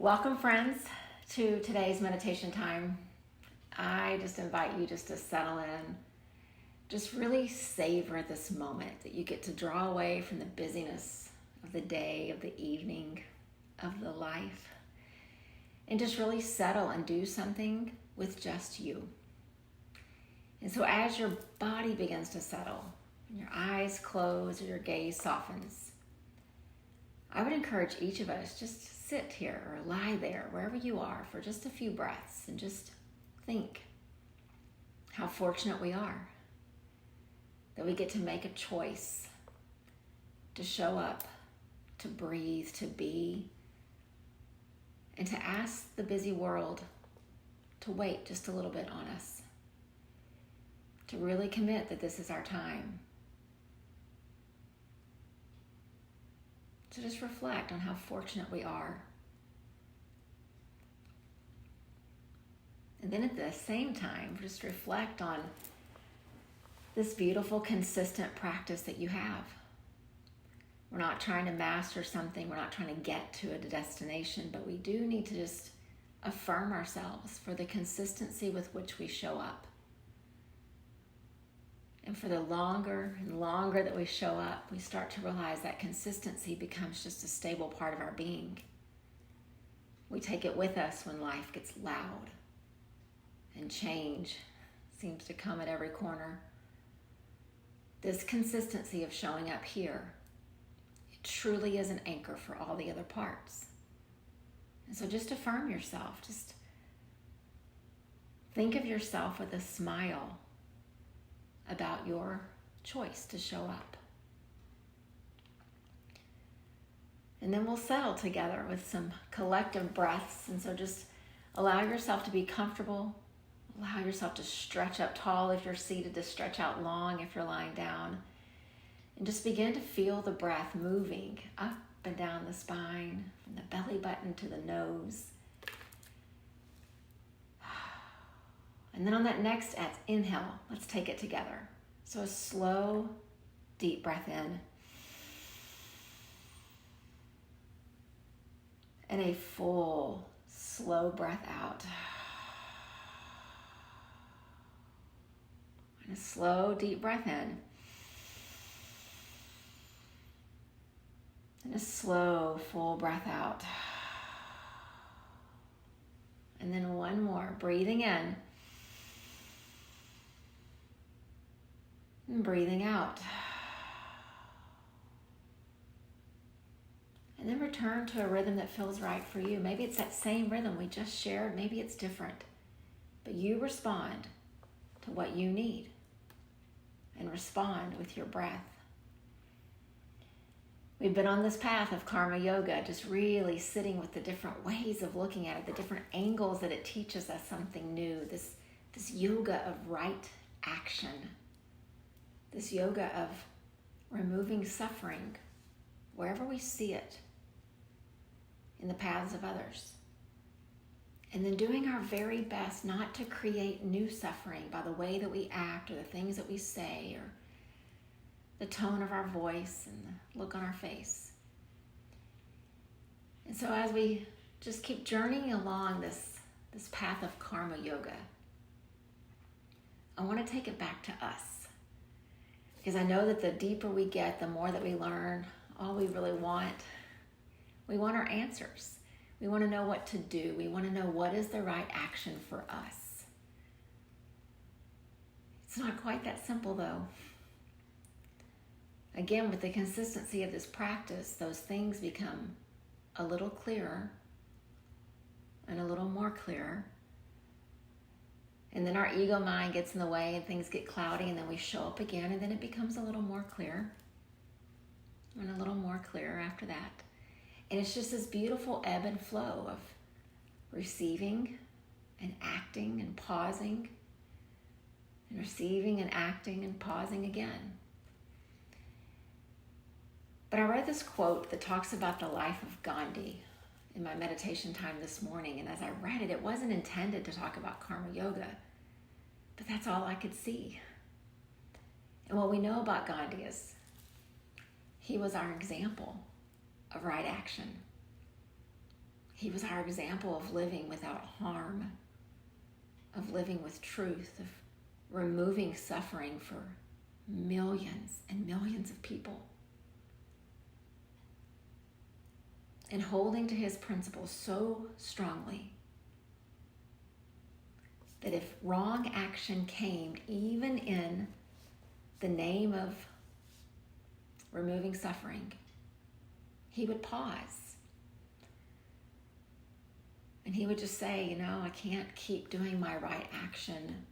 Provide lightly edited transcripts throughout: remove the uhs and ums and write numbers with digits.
Welcome, friends, to today's meditation time. I just invite you just to settle in, just really savor this moment that you get to draw away from the busyness of the day, of the evening, of the life, and just really settle and do something with just you. And so as your body begins to settle, and your eyes close or your gaze softens, I would encourage each of us just sit here or lie there, wherever you are, for just a few breaths and just think how fortunate we are that we get to make a choice to show up, to breathe, to be, and to ask the busy world to wait just a little bit on us, to really commit that this is our time. So just reflect on how fortunate we are. And then at the same time, just reflect on this beautiful, consistent practice that you have. We're not trying to master something. We're not trying to get to a destination, but we do need to just affirm ourselves for the consistency with which we show up. And for the longer and longer that we show up, we start to realize that consistency becomes just a stable part of our being. We take it with us when life gets loud and change seems to come at every corner. This consistency of showing up here, it truly is an anchor for all the other parts. And so just affirm yourself. Just think of yourself with a smile about your choice to show up. And then we'll settle together with some collective breaths. And so just allow yourself to be comfortable. Allow yourself to stretch up tall if you're seated, to stretch out long if you're lying down. And just begin to feel the breath moving up and down the spine, from the belly button to the nose. And then on that next inhale, let's take it together. So a slow, deep breath in. And a full, slow breath out. And a slow, deep breath in. And a slow, full breath out. And then one more, breathing in. And breathing out. And then return to a rhythm that feels right for you. Maybe it's that same rhythm we just shared. Maybe it's different. But you respond to what you need. And respond with your breath. We've been on this path of karma yoga, just really sitting with the different ways of looking at it, the different angles that it teaches us something new. This yoga of right action. This yoga of removing suffering wherever we see it in the paths of others. And then doing our very best not to create new suffering by the way that we act or the things that we say or the tone of our voice and the look on our face. And so as we just keep journeying along this path of karma yoga, I want to take it back to us. Because I know that the deeper we get, the more that we learn, all we really want, we want our answers. We want to know what to do. We want to know what is the right action for us. It's not quite that simple though. Again, with the consistency of this practice, those things become a little clearer and a little more clear. And then our ego mind gets in the way and things get cloudy, and then we show up again, and then it becomes a little more clear and a little more clear after that. And it's just this beautiful ebb and flow of receiving and acting and pausing and receiving and acting and pausing again. But I read this quote that talks about the life of Gandhi in my meditation time this morning. And as I read it, it wasn't intended to talk about karma yoga, but that's all I could see. And what we know about Gandhi is he was our example of right action. He was our example of living without harm, of living with truth, of removing suffering for millions and millions of people, and holding to his principles so strongly that if wrong action came, even in the name of removing suffering, he would pause. And he would just say, I can't keep doing my right action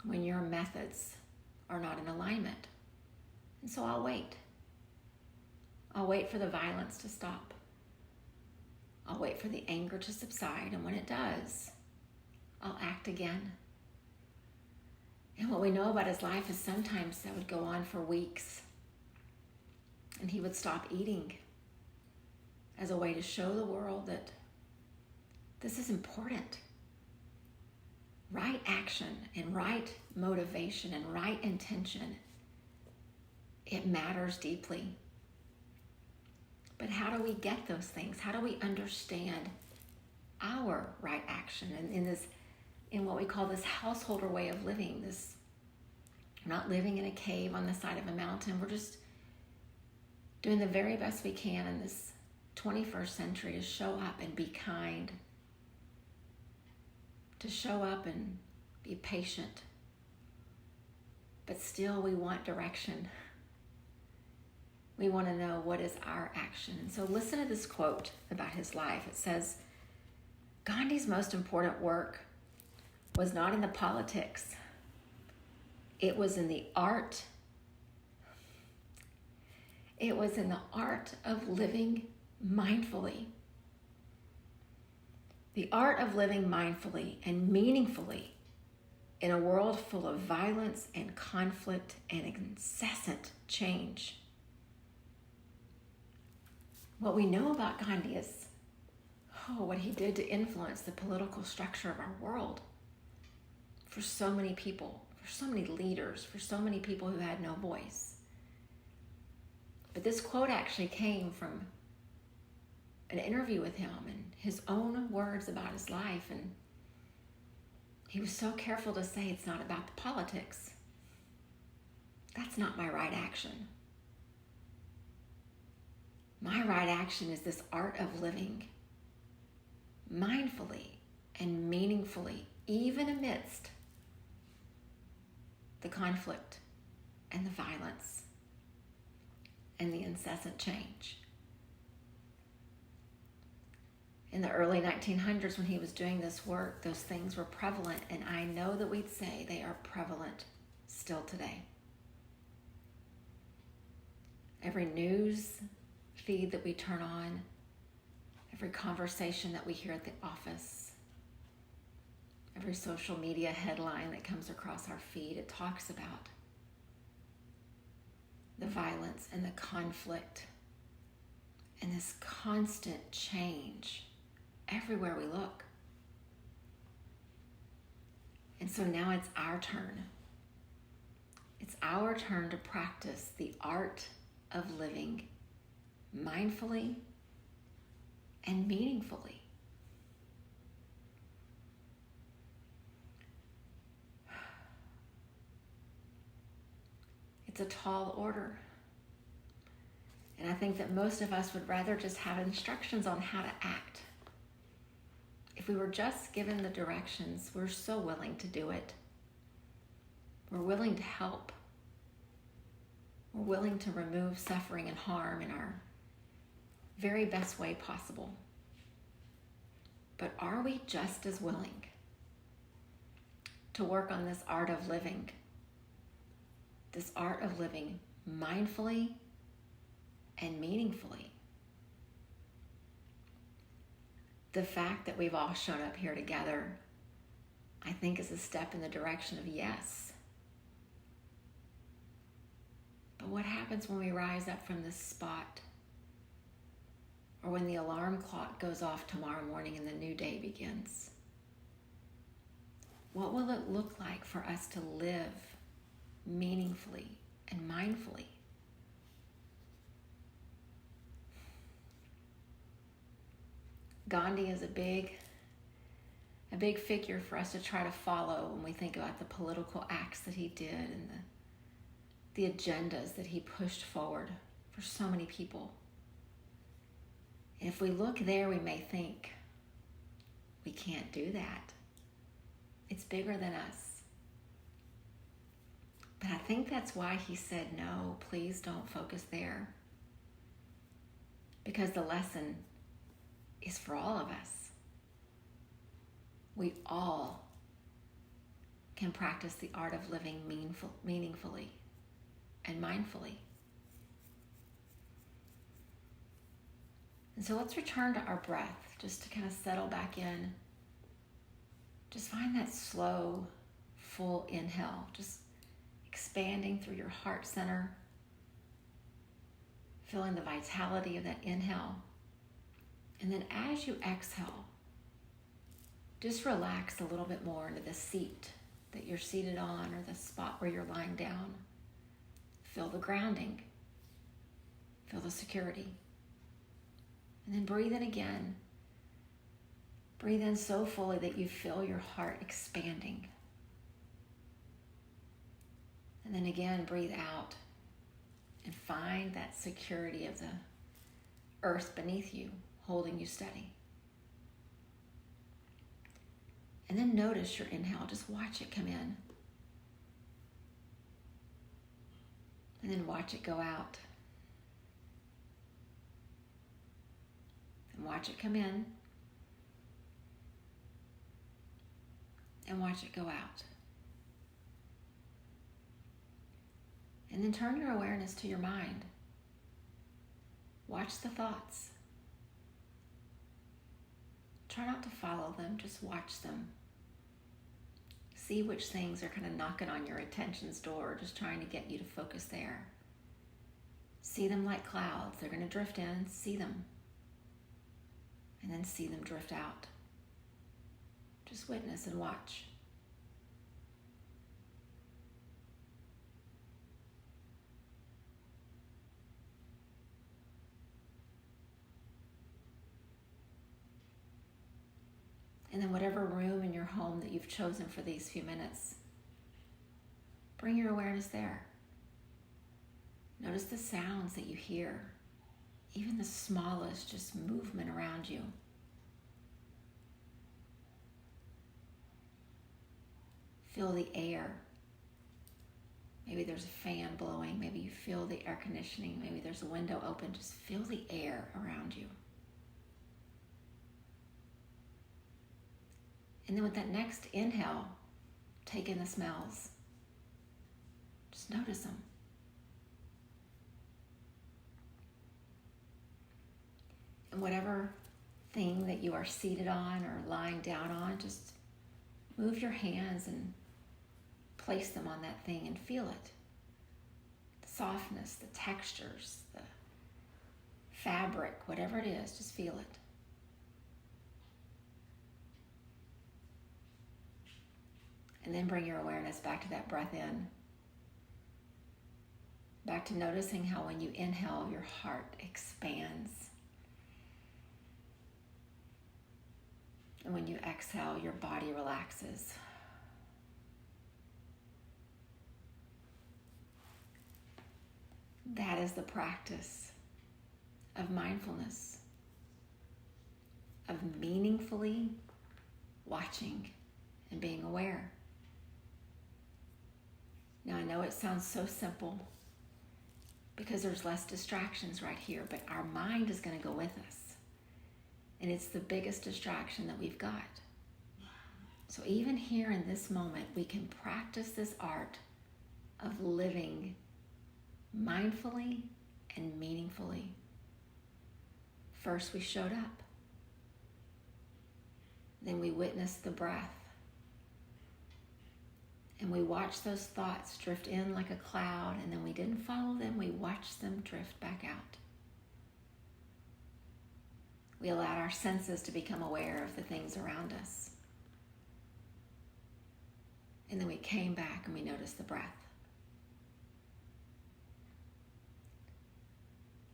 when your methods are not in alignment. And so I'll wait. I'll wait for the violence to stop. I'll wait for the anger to subside. And when it does, I'll act again. And what we know about his life is sometimes that would go on for weeks. And he would stop eating as a way to show the world that this is important. Right action and right motivation and right intention, it matters deeply. But how do we get those things? How do we understand our right action and in what we call this householder way of living? We're not living in a cave on the side of a mountain. We're just doing the very best we can in this 21st century to show up and be kind, to show up and be patient. But still we want direction. We want to know what is our action. And so listen to this quote about his life. It says, Gandhi's most important work was not in the politics. It was in the art. It was in the art of living mindfully. The art of living mindfully and meaningfully in a world full of violence and conflict and incessant change. What we know about Gandhi is, what he did to influence the political structure of our world for so many people, for so many leaders, for so many people who had no voice. But this quote actually came from an interview with him and his own words about his life. And he was so careful to say it's not about the politics. That's not my right action. My right action is this art of living mindfully and meaningfully, even amidst the conflict and the violence and the incessant change. In the early 1900s, when he was doing this work, those things were prevalent, and I know that we'd say they are prevalent still today. Every news feed that we turn on, every conversation that we hear at the office, every social media headline that comes across our feed, it talks about the violence and the conflict and this constant change everywhere we look. And so now it's our turn. It's our turn to practice the art of living mindfully and meaningfully. It's a tall order. And I think that most of us would rather just have instructions on how to act. If we were just given the directions, we're so willing to do it. We're willing to help. We're willing to remove suffering and harm in our very best way possible. But are we just as willing to work on this art of living? This art of living mindfully and meaningfully. The fact that we've all shown up here together, I think, is a step in the direction of yes. But what happens when we rise up from this spot? Or when the alarm clock goes off tomorrow morning and the new day begins? What will it look like for us to live meaningfully and mindfully? Gandhi is a big figure for us to try to follow when we think about the political acts that he did and the agendas that he pushed forward for so many people. And if we look there, we may think, we can't do that. It's bigger than us. But I think that's why he said, no, please don't focus there. Because the lesson is for all of us. We all can practice the art of living meaningfully and mindfully. And so let's return to our breath, just to kind of settle back in. Just find that slow, full inhale, just expanding through your heart center, feeling the vitality of that inhale. And then as you exhale, just relax a little bit more into the seat that you're seated on or the spot where you're lying down. Feel the grounding. Feel the security. And then breathe in again. Breathe in so fully that you feel your heart expanding. And then again, breathe out and find that security of the earth beneath you, holding you steady. And then notice your inhale. Just watch it come in. And then watch it go out. And watch it come in. And watch it go out. And then turn your awareness to your mind. Watch the thoughts. Try not to follow them, just watch them. See which things are kind of knocking on your attention's door, just trying to get you to focus there. See them like clouds. They're going to drift in, see them. And then see them drift out. Just witness and watch. And then whatever room in your home that you've chosen for these few minutes, bring your awareness there. Notice the sounds that you hear, even the smallest just movement around you. Feel the air. Maybe there's a fan blowing. Maybe you feel the air conditioning. Maybe there's a window open. Just feel the air around you. And then with that next inhale, take in the smells. Just notice them. And whatever thing that you are seated on or lying down on, just move your hands and place them on that thing and feel it. The softness, the textures, the fabric, whatever it is, just feel it. And then bring your awareness back to that breath in. Back to noticing how when you inhale, your heart expands. And when you exhale, your body relaxes. That is the practice of mindfulness, of meaningfully watching and being aware. Now, I know it sounds so simple because there's less distractions right here, but our mind is going to go with us. And it's the biggest distraction that we've got. So even here in this moment, we can practice this art of living mindfully and meaningfully. First, we showed up. Then we witnessed the breath. And we watched those thoughts drift in like a cloud, and then we didn't follow them, we watched them drift back out. We allowed our senses to become aware of the things around us. And then we came back and we noticed the breath.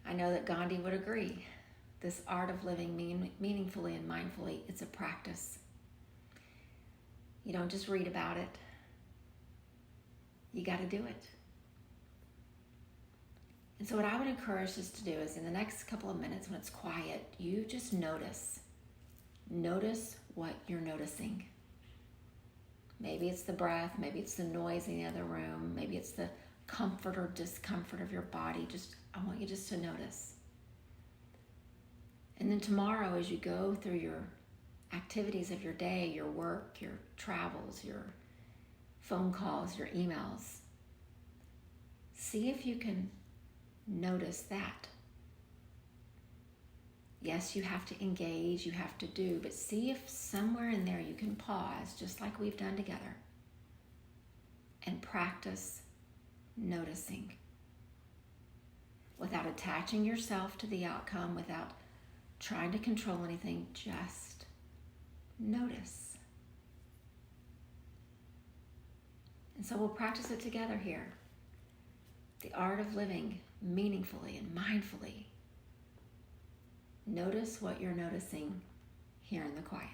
I know that Gandhi would agree this art of living meaningfully and mindfully, it's a practice. You don't just read about it. You got to do it. And so what I would encourage us to do is in the next couple of minutes when it's quiet, you just notice. Notice what you're noticing. Maybe it's the breath, maybe it's the noise in the other room, maybe it's the comfort or discomfort of your body. I want you just to notice. And then tomorrow, as you go through your activities of your day, your work, your travels, your phone calls, your emails, see if you can notice that. Yes, you have to engage, you have to do, but see if somewhere in there you can pause, just like we've done together, and practice noticing without attaching yourself to the outcome, without trying to control anything. Just notice. And so we'll practice it together here. The art of living meaningfully and mindfully. Notice what you're noticing here in the quiet.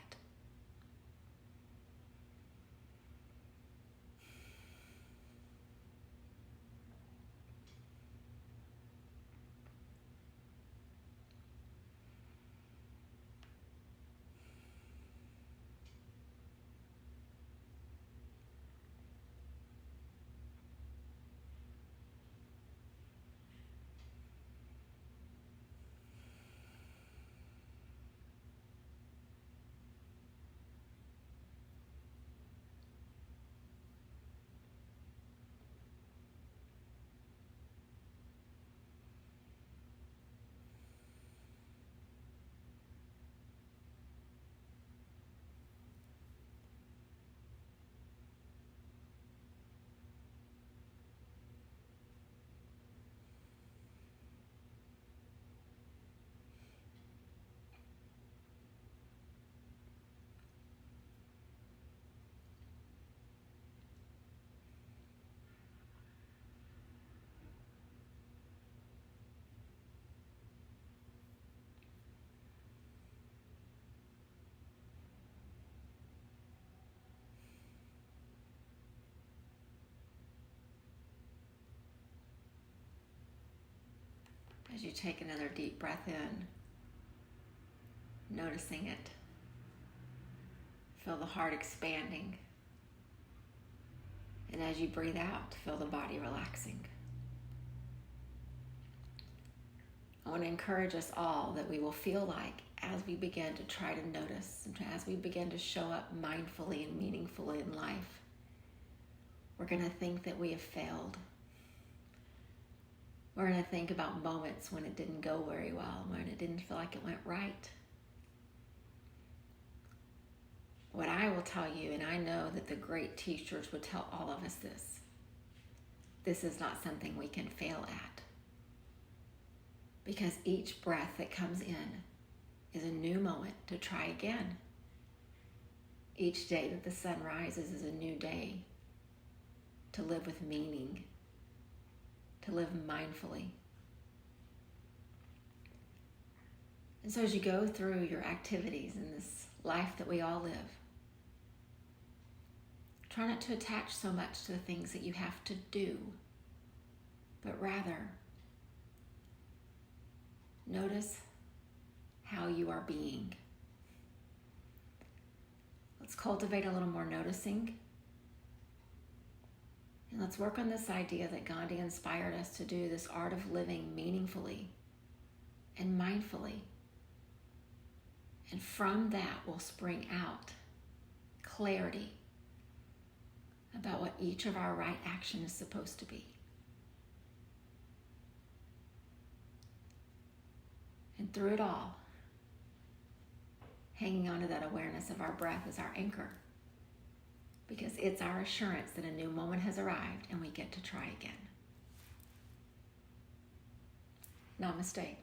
As you take another deep breath in, noticing it. Feel the heart expanding. And as you breathe out, feel the body relaxing. I want to encourage us all that we will feel like as we begin to try to notice, and as we begin to show up mindfully and meaningfully in life, we're going to think that we have failed. We're going to think about moments when it didn't go very well, when it didn't feel like it went right. What I will tell you, and I know that the great teachers would tell all of us this is not something we can fail at. Because each breath that comes in is a new moment to try again. Each day that the sun rises is a new day to live with meaning, to live mindfully. And so as you go through your activities in this life that we all live, try not to attach so much to the things that you have to do, but rather notice how you are being. Let's cultivate a little more noticing. And let's work on this idea that Gandhi inspired us to do, this art of living meaningfully and mindfully. And from that will spring out clarity about what each of our right action is supposed to be. And through it all, hanging on to that awareness of our breath as our anchor, because it's our assurance that a new moment has arrived and we get to try again. Namaste.